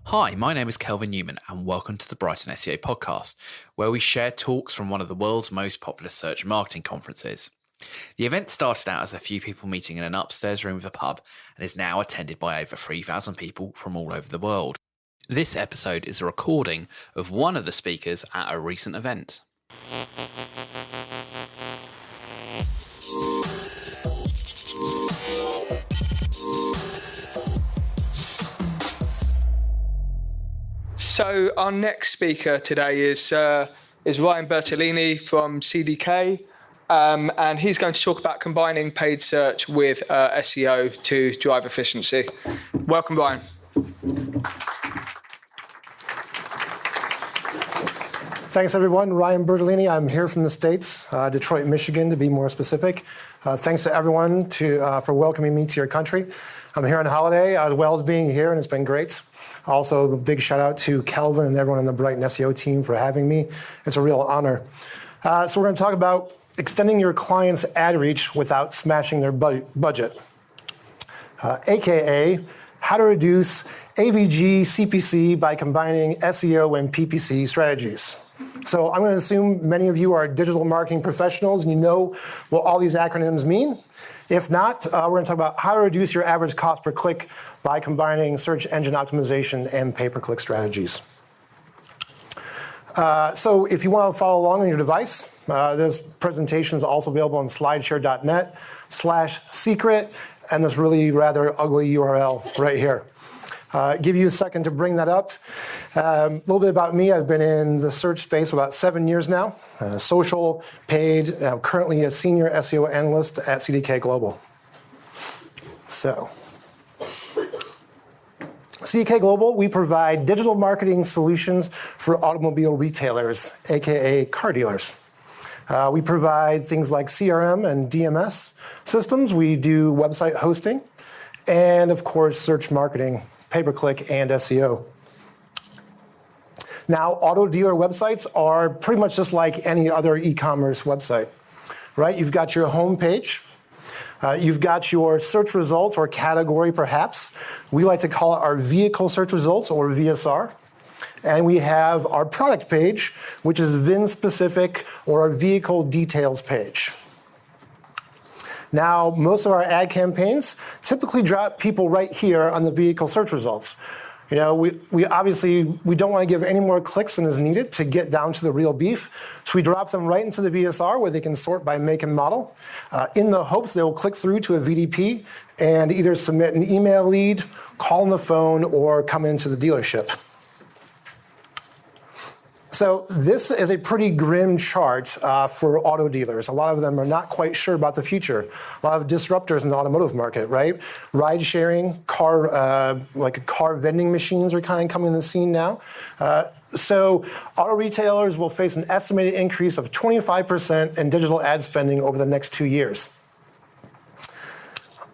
Hi, my name is Kelvin Newman and welcome to the Brighton SEO podcast, where we share talks from one of the world's most popular search and marketing conferences. The event started out as a few people meeting in an upstairs room of a pub and is now attended by over 3,000 people from all over the world. This episode is a recording of one of the speakers at a recent event. So our next speaker today is Ryan Bertollini from CDK, and he's going to talk about combining paid search with SEO to drive efficiency. Welcome, Ryan. Thanks, everyone. Ryan Bertollini. I'm here from the States, Detroit, Michigan, to be more specific. Thanks to everyone for welcoming me to your country. I'm here on holiday, as well as being here, and it's been great. Also, a big shout out to Kelvin and everyone on the Brighton SEO team for having me. It's a real honor. So we're going to talk about extending your client's ad reach without smashing their budget, AKA how to reduce AVG CPC by combining SEO and PPC strategies. So I'm going to assume many of you are digital marketing professionals and you know what all these acronyms mean. If not, we're going to talk about how to reduce your average cost per click by combining search engine optimization and pay-per-click strategies. So if you want to follow along on your device, this presentation is also available on slideshare.net/secret, and this really rather ugly URL right here. Give you a second to bring that up. A little bit about me. I've been in the search space for about 7 years now. Social, paid. I'm currently a Senior SEO Analyst at CDK Global. So, CDK Global, we provide digital marketing solutions for automobile retailers, AKA car dealers. We provide things like CRM and DMS systems. We do website hosting, and of course, search marketing, pay-per-click, and SEO. Now, auto dealer websites are pretty much just like any other e-commerce website, right? You've got your home page. You've got your search results or category, perhaps. We like to call it our vehicle search results, or VSR. And we have our product page, which is VIN-specific, or our vehicle details page. Now, most of our ad campaigns typically drop people right here on the vehicle search results. You know, we obviously don't want to give any more clicks than is needed to get down to the real beef. So we drop them right into the VSR where they can sort by make and model in the hopes they will click through to a VDP and either submit an email lead, call on the phone, or come into the dealership. So this is a pretty grim chart for auto dealers. A lot of them are not quite sure about the future. A lot of disruptors in the automotive market, right? Ride sharing, car vending machines are kind of coming on the scene now. So auto retailers will face an estimated increase of 25% in digital ad spending over the next 2 years.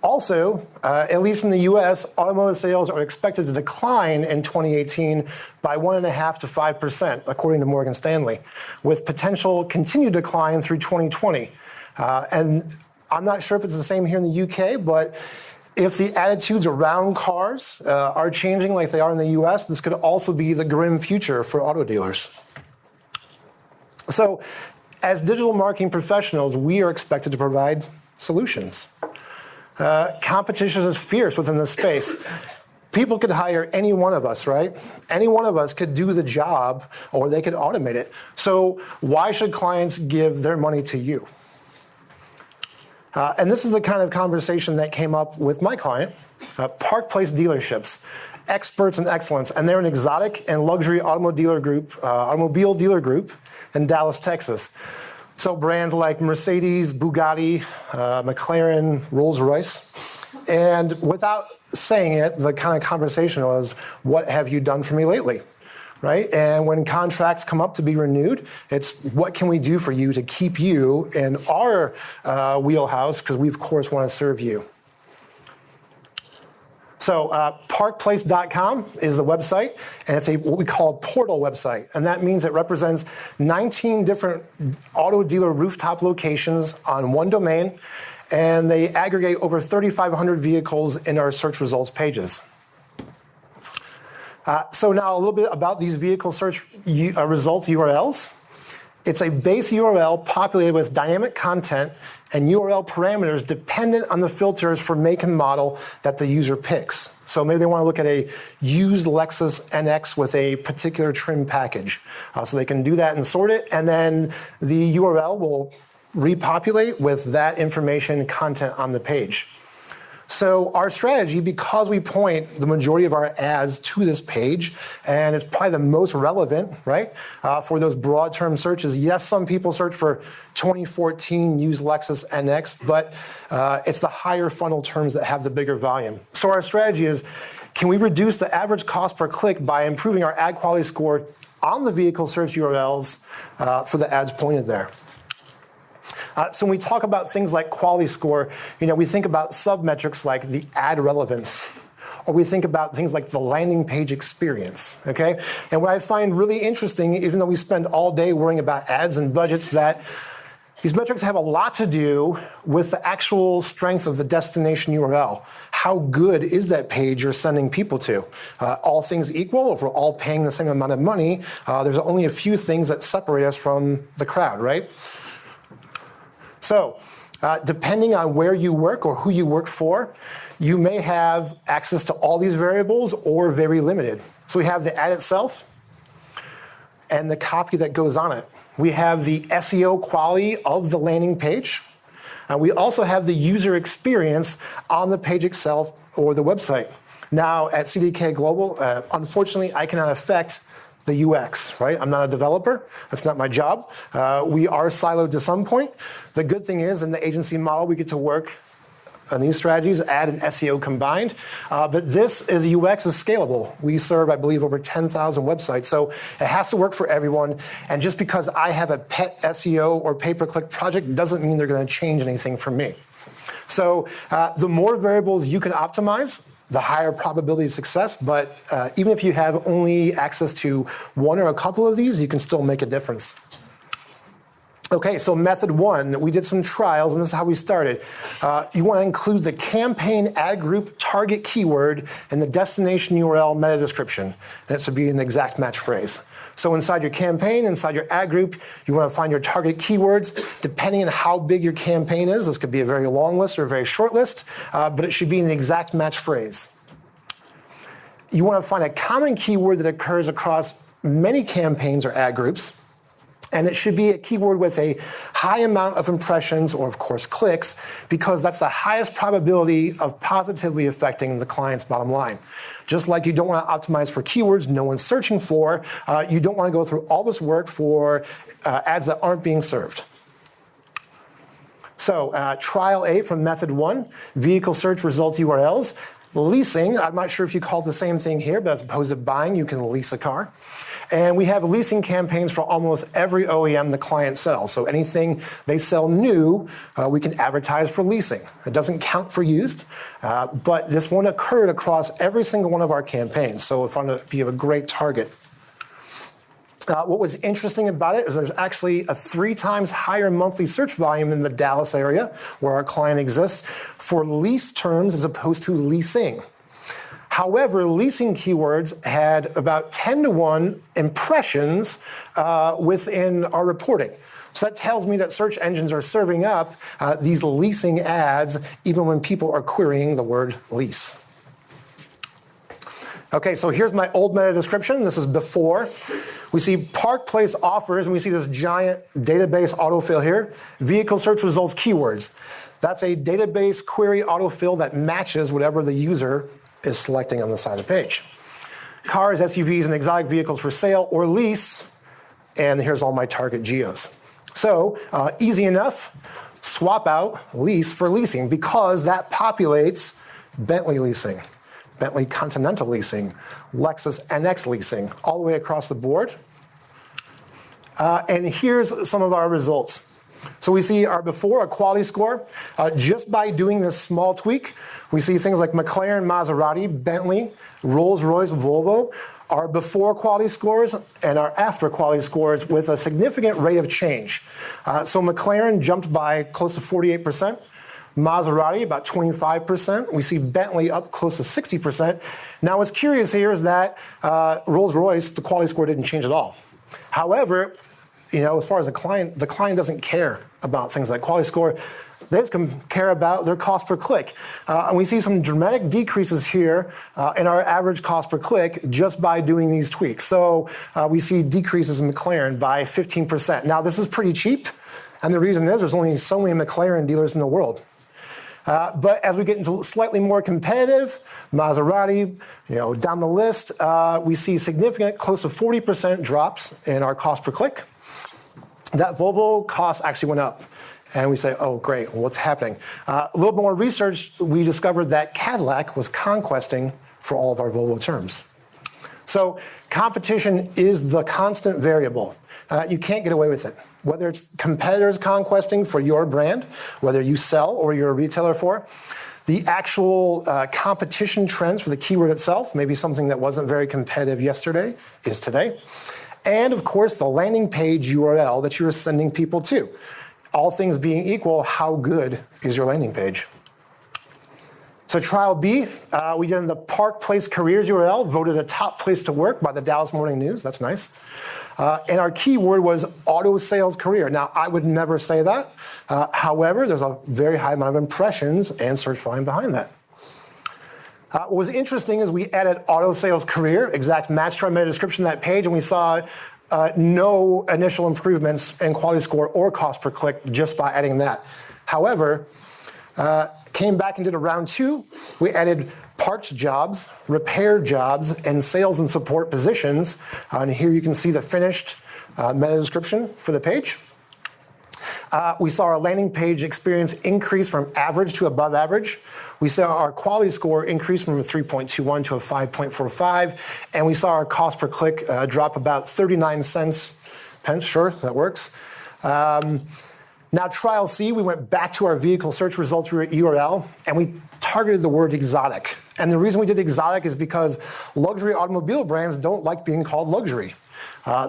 Also, at least in the US, automotive sales are expected to decline in 2018 by 1.5% to 5%, according to Morgan Stanley, with potential continued decline through 2020. And I'm not sure if it's the same here in the UK, but if the attitudes around cars are changing like they are in the US, this could also be the grim future for auto dealers. So, as digital marketing professionals, we are expected to provide solutions. Competition is fierce within this space. People could hire any one of us, right? Any one of us could do the job, or they could automate it. So why should clients give their money to you? And this is the kind of conversation that came up with my client, Park Place Dealerships, experts in excellence, and they're an exotic and luxury automobile dealer group in Dallas, Texas. So brands like Mercedes, Bugatti, McLaren, Rolls-Royce. And without saying it, the kind of conversation was, what have you done for me lately? Right? And when contracts come up to be renewed, it's what can we do for you to keep you in our wheelhouse, because we, of course, want to serve you. So parkplace.com is the website, and it's what we call a portal website. And that means it represents 19 different auto dealer rooftop locations on one domain, and they aggregate over 3,500 vehicles in our search results pages. So now a little bit about these vehicle search results URLs. It's a base URL populated with dynamic content and URL parameters dependent on the filters for make and model that the user picks. So maybe they want to look at a used Lexus NX with a particular trim package. So they can do that and sort it, and then the URL will repopulate with that information content on the page. So our strategy, because we point the majority of our ads to this page, and it's probably the most relevant, right, for those broad term searches. Yes, some people search for 2014 used Lexus NX, but it's the higher funnel terms that have the bigger volume. So our strategy is, can we reduce the average cost per click by improving our ad quality score on the vehicle search URLs for the ads pointed there? So when we talk about things like quality score, we think about sub-metrics like the ad relevance, or we think about things like the landing page experience, okay? And what I find really interesting, even though we spend all day worrying about ads and budgets, that these metrics have a lot to do with the actual strength of the destination URL. How good is that page you're sending people to? All things equal, if we're all paying the same amount of money, there's only a few things that separate us from the crowd, right? So, depending on where you work or who you work for, you may have access to all these variables or very limited. So we have the ad itself and the copy that goes on it. We have the SEO quality of the landing page. We also have the user experience on the page itself or the website. Now, at CDK Global, unfortunately, I cannot affect the UX, right? I'm not a developer. That's not my job. We are siloed to some point. The good thing is, in the agency model, we get to work on these strategies, ad and SEO combined. But this is UX is scalable. We serve, I believe, over 10,000 websites. So it has to work for everyone. And just because I have a pet SEO or pay-per-click project doesn't mean they're going to change anything for me. So the more variables you can optimize, the higher probability of success, but even if you have only access to one or a couple of these, you can still make a difference. Okay, so method one, we did some trials, and this is how we started. You want to include the campaign ad group target keyword in the destination URL meta description, and it should be an exact match phrase. So inside your campaign, inside your ad group, you want to find your target keywords. Depending on how big your campaign is, this could be a very long list or a very short list, but it should be an exact match phrase. You want to find a common keyword that occurs across many campaigns or ad groups, and it should be a keyword with a high amount of impressions or, of course, clicks, because that's the highest probability of positively affecting the client's bottom line. Just like you don't want to optimize for keywords no one's searching for, you don't want to go through all this work for ads that aren't being served. So trial A from method one, vehicle search results URLs. Leasing, I'm not sure if you call it the same thing here, but as opposed to buying, you can lease a car. And we have leasing campaigns for almost every OEM the client sells. So anything they sell new, we can advertise for leasing. It doesn't count for used, but this one occurred across every single one of our campaigns. So it found to be a great target. What was interesting about it is there's actually a 3 times higher monthly search volume in the Dallas area where our client exists for lease terms as opposed to leasing. However, leasing keywords had about 10-to-1 impressions within our reporting. So that tells me that search engines are serving up these leasing ads even when people are querying the word lease. Okay, so here's my old meta description. This is before. We see Park Place offers, and we see this giant database autofill here. Vehicle search results keywords. That's a database query autofill that matches whatever the user is selecting on the side of the page. Cars, SUVs, and exotic vehicles for sale or lease, and here's all my target geos. So easy enough, swap out lease for leasing because that populates Bentley leasing, Bentley Continental leasing, Lexus NX leasing, all the way across the board. And here's some of our results. So we see our before, a quality score. Just by doing this small tweak, we see things like McLaren, Maserati, Bentley, Rolls-Royce, Volvo, our before quality scores and our after quality scores with a significant rate of change. So McLaren jumped by close to 48%. Maserati about 25%. We see Bentley up close to 60%. Now what's curious here is that Rolls-Royce, the quality score didn't change at all. However, as far as the client doesn't care about things like quality score. They just care about their cost per click. And we see some dramatic decreases here in our average cost per click just by doing these tweaks. So we see decreases in McLaren by 15%. Now, this is pretty cheap. And the reason is there's only so many McLaren dealers in the world. But as we get into slightly more competitive, Maserati, down the list, we see significant, close to 40% drops in our cost per click. That Volvo cost actually went up. And we say, oh, great, what's happening? A little more research, we discovered that Cadillac was conquesting for all of our Volvo terms. So competition is the constant variable. You can't get away with it. Whether it's competitors conquesting for your brand, whether you sell or you're a retailer for, the actual competition trends for the keyword itself, maybe something that wasn't very competitive yesterday, is today. And of course, the landing page URL that you're sending people to. All things being equal, how good is your landing page? So trial B, we did in the Park Place Careers URL, voted a top place to work by the Dallas Morning News. That's nice. And our keyword was auto sales career. Now, I would never say that. However, there's a very high amount of impressions and search volume behind that. What was interesting is we added auto sales career, exact match to our meta description of that page, and we saw no initial improvements in quality score or cost per click just by adding that. However, came back and did a round 2. We added parts jobs, repair jobs, and sales and support positions. And here you can see the finished meta description for the page. We saw our landing page experience increase from average to above average. We saw our quality score increase from a 3.21 to a 5.45. And we saw our cost per click drop about 39 cents. Sure, that works. Now, trial C, we went back to our vehicle search results URL, and we targeted the word exotic. And the reason we did exotic is because luxury automobile brands don't like being called luxury.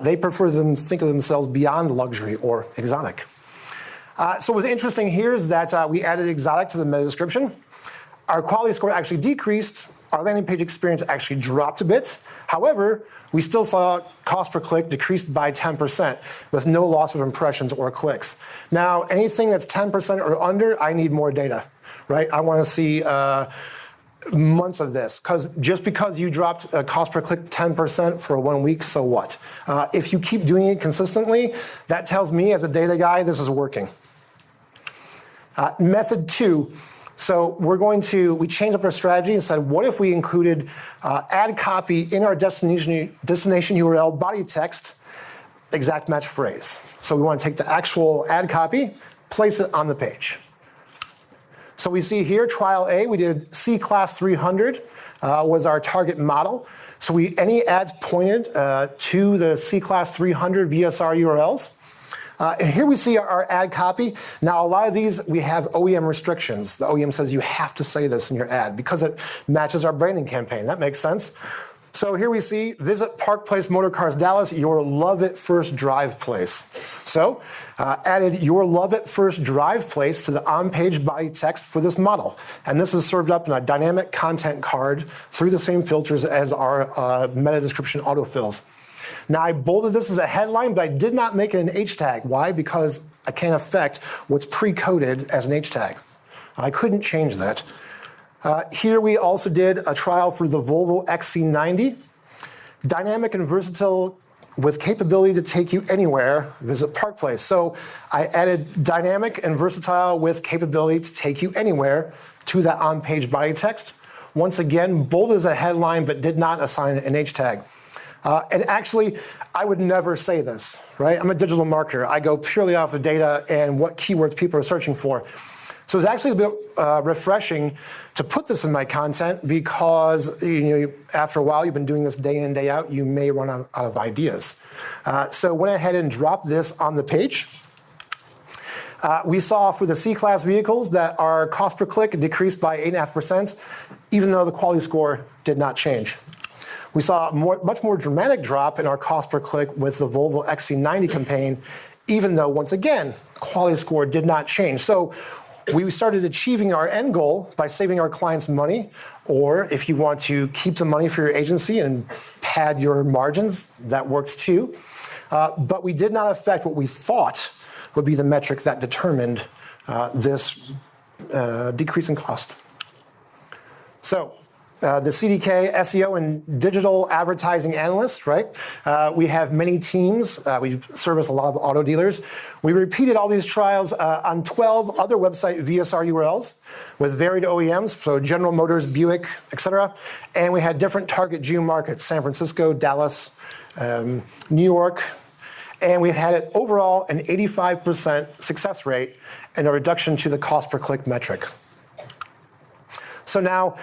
They prefer to think of themselves beyond luxury or exotic. So what's interesting here is that we added exotic to the meta description. Our quality score actually decreased. Our landing page experience actually dropped a bit. However, we still saw cost per click decreased by 10% with no loss of impressions or clicks. Now, anything that's 10% or under, I need more data, right? I want to see months of this, because just because you dropped cost per click 10% for 1 week, so what? If you keep doing it consistently, that tells me as a data guy, this is working. Method 2. So we changed up our strategy and said, what if we included ad copy in our destination URL body text, exact match phrase. So we want to take the actual ad copy, place it on the page. So we see here, trial A, we did C-Class 300 was our target model. So any ads pointed to the C-Class 300 VSR URLs. And here we see our ad copy. Now, a lot of these, we have OEM restrictions. The OEM says you have to say this in your ad because it matches our branding campaign. That makes sense. So here we see, visit Park Place Motor Cars Dallas, your love it first drive place. So added your love it first drive place to the on-page body text for this model. And this is served up in a dynamic content card through the same filters as our meta description autofills. Now, I bolded this as a headline, but I did not make it an H tag. Why? Because I can't affect what's pre-coded as an H tag. I couldn't change that. Here we also did a trial for the Volvo XC90. Dynamic and versatile with capability to take you anywhere, visit Park Place. So I added dynamic and versatile with capability to take you anywhere to that on-page body text. Once again, bold as a headline, but did not assign an H tag. And actually, I would never say this, right? I'm a digital marketer. I go purely off of data and what keywords people are searching for. So it's actually a bit refreshing to put this in my content because after a while, you've been doing this day in, day out, you may run out of ideas. So went ahead and dropped this on the page. We saw for the C-Class vehicles that our cost per click decreased by 8.5%, even though the quality score did not change. We saw a much more dramatic drop in our cost per click with the Volvo XC90 campaign, even though, once again, quality score did not change. So we started achieving our end goal by saving our clients money, or if you want to keep the money for your agency and pad your margins, that works too. But we did not affect what we thought would be the metric that determined this decrease in cost. So the CDK SEO and digital advertising analyst, right? We have many teams. We service a lot of auto dealers. We repeated all these trials on 12 other website VSR URLs with varied OEMs, so General Motors, Buick, etc. And we had different target geo markets, San Francisco, Dallas, New York. And we had it overall an 85% success rate and a reduction to the cost per click metric. So now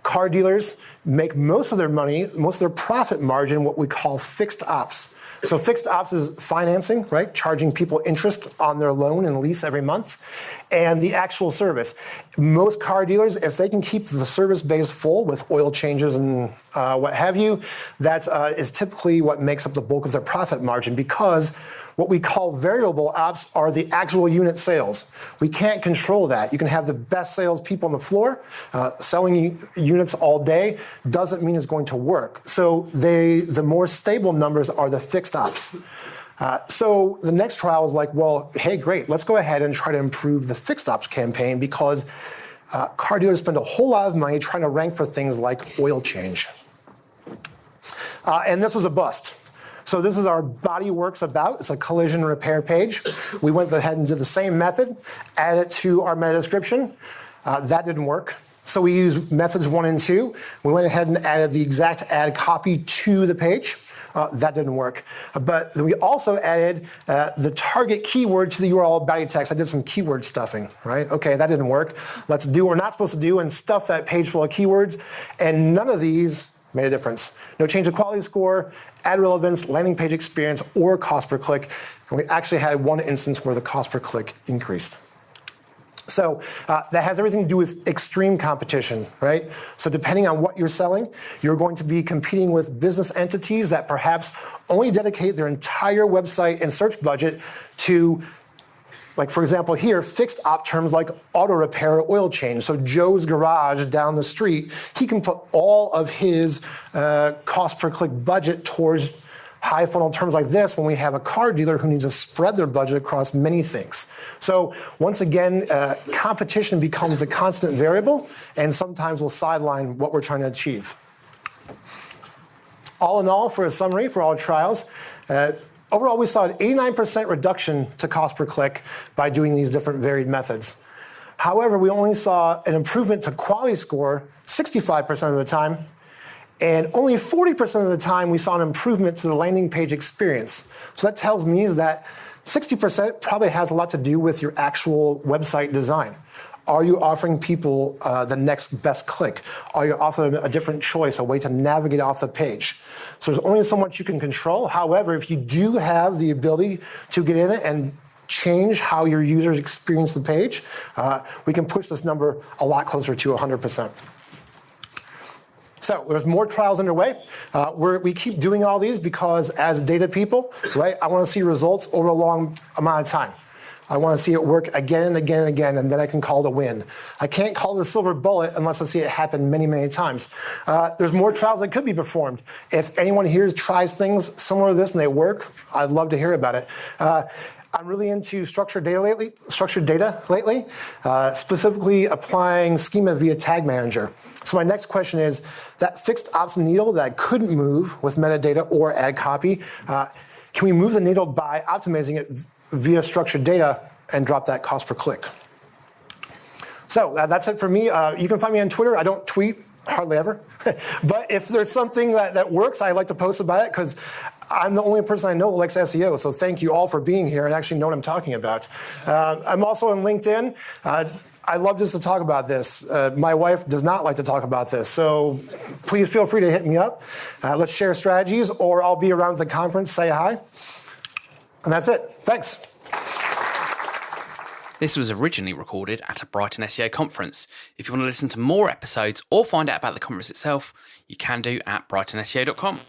car dealers make most of their money, most of their profit margin, what we call fixed ops. So fixed ops is financing, right? Charging people interest on their loan and lease every month, and the actual service. Most car dealers, if they can keep the service base full with oil changes and what have you, that is typically what makes up the bulk of their profit margin, because what we call variable ops are the actual unit sales. We can't control that. You can have the best sales people on the floor selling units all day, doesn't mean it's going to work. So the more stable numbers are the fixed ops. So the next trial is like, well, hey, great, let's go ahead and try to improve the fixed ops campaign, because car dealers spend a whole lot of money trying to rank for things like oil change. And this was a bust. So this is our Body Works About. It's a collision repair page. We went ahead and did the same method, added it to our meta description. That didn't work. So we used methods 1 and 2. We went ahead and added the exact ad copy to the page. That didn't work. But we also added the target keyword to the URL body text. I did some keyword stuffing, right? Okay, that didn't work. Let's do what we're not supposed to do and stuff that page full of keywords. And none of these made a difference. No change in quality score, ad relevance, landing page experience, or cost per click. And we actually had one instance where the cost per click increased. So that has everything to do with extreme competition, right? So depending on what you're selling, you're going to be competing with business entities that perhaps only dedicate their entire website and search budget to, like for example here, fixed op terms like auto repair or oil change. So Joe's garage down the street, he can put all of his cost per click budget towards high funnel terms like this, when we have a car dealer who needs to spread their budget across many things. So once again, competition becomes the constant variable, and sometimes will sideline what we're trying to achieve. All in all, for a summary for all trials, overall we saw an 89% reduction to cost per click by doing these different varied methods. However, we only saw an improvement to quality score 65% of the time, and only 40% of the time we saw an improvement to the landing page experience. So that tells me is that 60% probably has a lot to do with your actual website design. Are you offering people the next best click? Are you offering a different choice, a way to navigate off the page? So there's only so much you can control. However, if you do have the ability to get in it and change how your users experience the page, we can push this number a lot closer to 100%. So there's more trials underway. We keep doing all these because as data people, right, I want to see results over a long amount of time. I want to see it work again and again and again, and then I can call it a win. I can't call it a silver bullet unless I see it happen many, many times. There's more trials that could be performed. If anyone here tries things similar to this and they work, I'd love to hear about it. I'm really into structured data lately, specifically applying schema via Tag Manager. So my next question is, that fixed ops needle that I couldn't move with metadata or ad copy, can we move the needle by optimizing it via structured data and drop that cost per click? So that's it for me. You can find me on Twitter. I don't tweet hardly ever. But if there's something that works, I like to post about it because I'm the only person I know who likes SEO. So thank you all for being here and actually know what I'm talking about. I'm also on LinkedIn. I love just to talk about this. My wife does not like to talk about this. So please feel free to hit me up. Let's share strategies, or I'll be around at the conference, say hi. And that's it. Thanks. This was originally recorded at a Brighton SEO conference. If you want to listen to more episodes or find out about the conference itself, you can do at brightonseo.com.